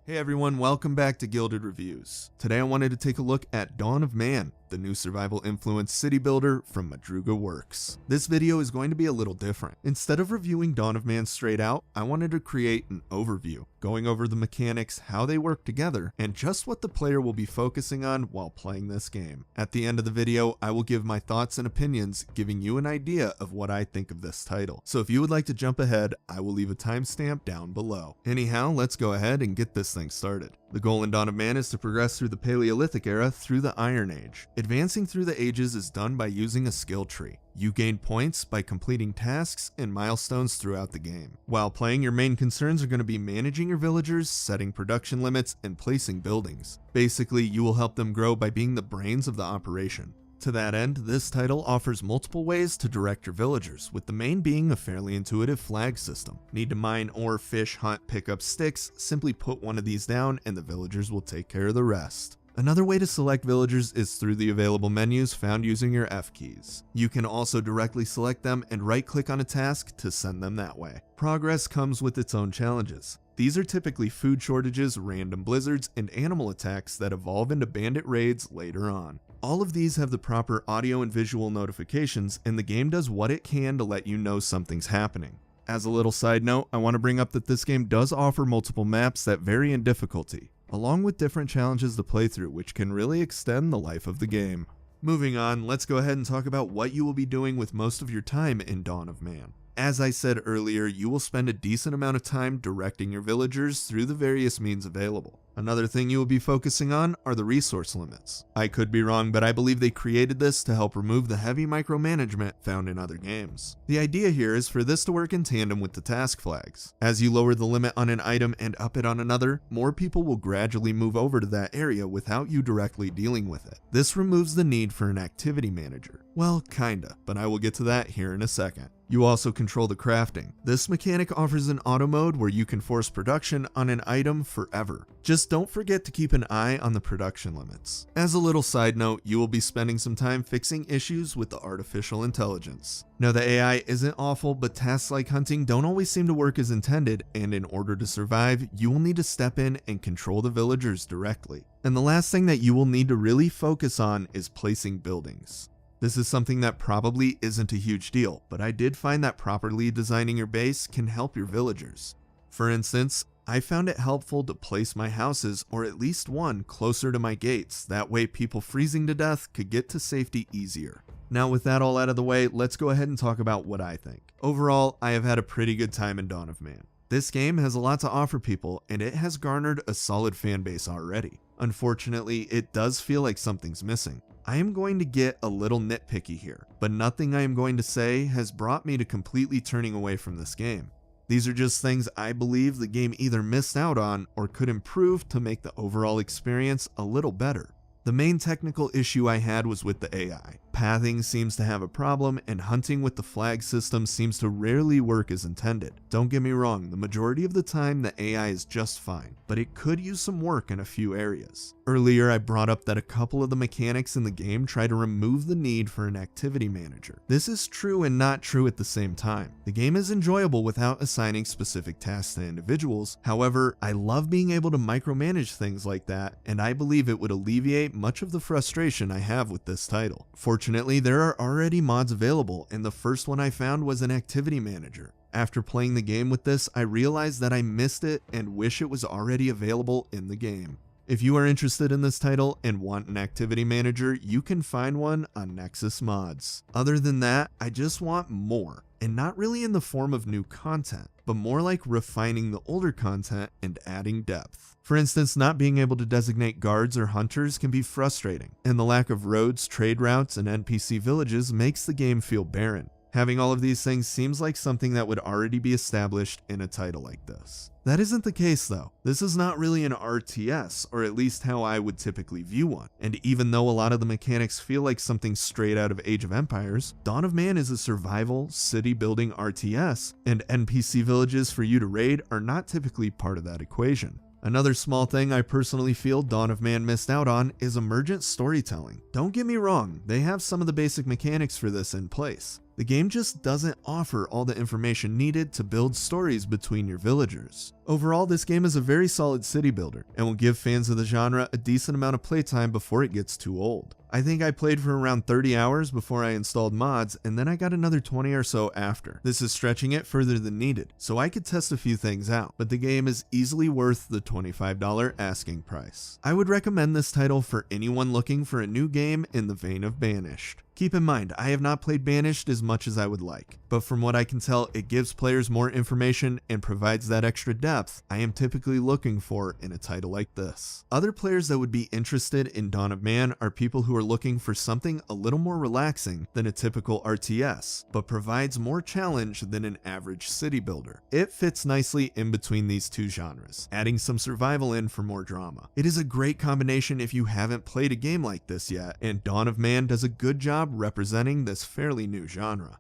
Hey everyone, welcome back to Gilded Reviews. Today I wanted to take a look at Dawn of Man, the new survival-influenced city builder from Madruga Works. This video is going to be a little different. Instead of reviewing Dawn of Man straight out, I wanted to create an overview, going over the mechanics, how they work together, and just what the player will be focusing on while playing this game. At the end of the video, I will give my thoughts and opinions, giving you an idea of what I think of this title. So if you would like to jump ahead, I will leave a timestamp down below. Anyhow, let's go ahead and get this thing started. The goal in Dawn of Man is to progress through the Paleolithic era through the Iron Age. Advancing through the ages is done by using a skill tree. You gain points by completing tasks and milestones throughout the game. While playing, your main concerns are going to be managing your villagers, setting production limits, and placing buildings. Basically, you will help them grow by being the brains of the operation. To that end, this title offers multiple ways to direct your villagers, with the main being a fairly intuitive flag system. Need to mine ore, fish, hunt, pick up sticks, simply put one of these down and the villagers will take care of the rest. Another way to select villagers is through the available menus found using your F keys. You can also directly select them and right-click on a task to send them that way. Progress comes with its own challenges. These are typically food shortages, random blizzards, and animal attacks that evolve into bandit raids later on. All of these have the proper audio and visual notifications, and the game does what it can to let you know something's happening. As a little side note, I want to bring up that this game does offer multiple maps that vary in difficulty, along with different challenges to play through, which can really extend the life of the game. Moving on, let's go ahead and talk about what you will be doing with most of your time in Dawn of Man. As I said earlier, you will spend a decent amount of time directing your villagers through the various means available. Another thing you will be focusing on are the resource limits. I could be wrong, but I believe they created this to help remove the heavy micromanagement found in other games. The idea here is for this to work in tandem with the task flags. As you lower the limit on an item and up it on another, more people will gradually move over to that area without you directly dealing with it. This removes the need for an activity manager. Well, kinda, but I will get to that here in a second. You also control the crafting. This mechanic offers an auto mode where you can force production on an item forever. Just don't forget to keep an eye on the production limits. As a little side note, you will be spending some time fixing issues with the artificial intelligence. Now, the AI isn't awful, but tasks like hunting don't always seem to work as intended, and in order to survive, you will need to step in and control the villagers directly. And the last thing that you will need to really focus on is placing buildings. This is something that probably isn't a huge deal, but I did find that properly designing your base can help your villagers. For instance, I found it helpful to place my houses, or at least one, closer to my gates. That way people freezing to death could get to safety easier. Now with that all out of the way, let's go ahead and talk about what I think. Overall, I have had a pretty good time in Dawn of Man. This game has a lot to offer people, and it has garnered a solid fan base already. Unfortunately, it does feel like something's missing. I am going to get a little nitpicky here, but nothing I am going to say has brought me to completely turning away from this game. These are just things I believe the game either missed out on or could improve to make the overall experience a little better. The main technical issue I had was with the AI. Pathing seems to have a problem, and hunting with the flag system seems to rarely work as intended. Don't get me wrong, the majority of the time the AI is just fine, but it could use some work in a few areas. Earlier I brought up that a couple of the mechanics in the game try to remove the need for an activity manager. This is true and not true at the same time. The game is enjoyable without assigning specific tasks to individuals. However, I love being able to micromanage things like that, and I believe it would alleviate much of the frustration I have with this title. Fortunately, there are already mods available, and the first one I found was an activity manager. After playing the game with this, I realized that I missed it and wish it was already available in the game. If you are interested in this title and want an activity manager, you can find one on Nexus Mods. Other than that, I just want more, and not really in the form of new content, but more like refining the older content and adding depth. For instance, not being able to designate guards or hunters can be frustrating, and the lack of roads, trade routes, and NPC villages makes the game feel barren. Having all of these things seems like something that would already be established in a title like this. That isn't the case though. This is not really an RTS, or at least how I would typically view one. And even though a lot of the mechanics feel like something straight out of Age of Empires, Dawn of Man is a survival, city building RTS, and NPC villages for you to raid are not typically part of that equation. Another small thing I personally feel Dawn of Man missed out on is emergent storytelling. Don't get me wrong, they have some of the basic mechanics for this in place, The game just doesn't offer all the information needed to build stories between your villagers. Overall, this game is a very solid city builder and will give fans of the genre a decent amount of playtime before it gets too old. I think I played for around 30 hours before I installed mods, and then I got another 20 or so after. This is stretching it further than needed, so I could test a few things out, but the game is easily worth the $25 asking price. I would recommend this title for anyone looking for a new game in the vein of Banished. Keep in mind, I have not played Banished as much as I would like, but from what I can tell, it gives players more information and provides that extra depth I am typically looking for in a title like this. Other players that would be interested in Dawn of Man are people who are looking for something a little more relaxing than a typical RTS, but provides more challenge than an average city builder. It fits nicely in between these two genres, adding some survival in for more drama. It is a great combination if you haven't played a game like this yet, and Dawn of Man does a good job representing this fairly new genre.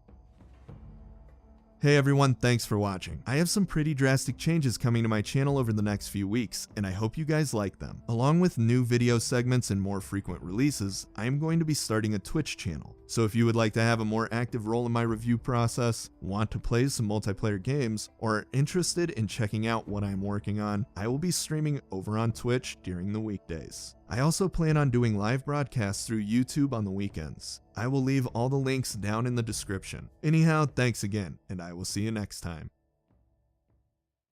Hey everyone, thanks for watching. I have some pretty drastic changes coming to my channel over the next few weeks, and I hope you guys like them. Along with new video segments and more frequent releases, I am going to be starting a Twitch channel. So if you would like to have a more active role in my review process, want to play some multiplayer games, or are interested in checking out what I am working on, I will be streaming over on Twitch during the weekdays. I also plan on doing live broadcasts through YouTube on the weekends. I will leave all the links down in the description. Anyhow, thanks again, and I will see you next time.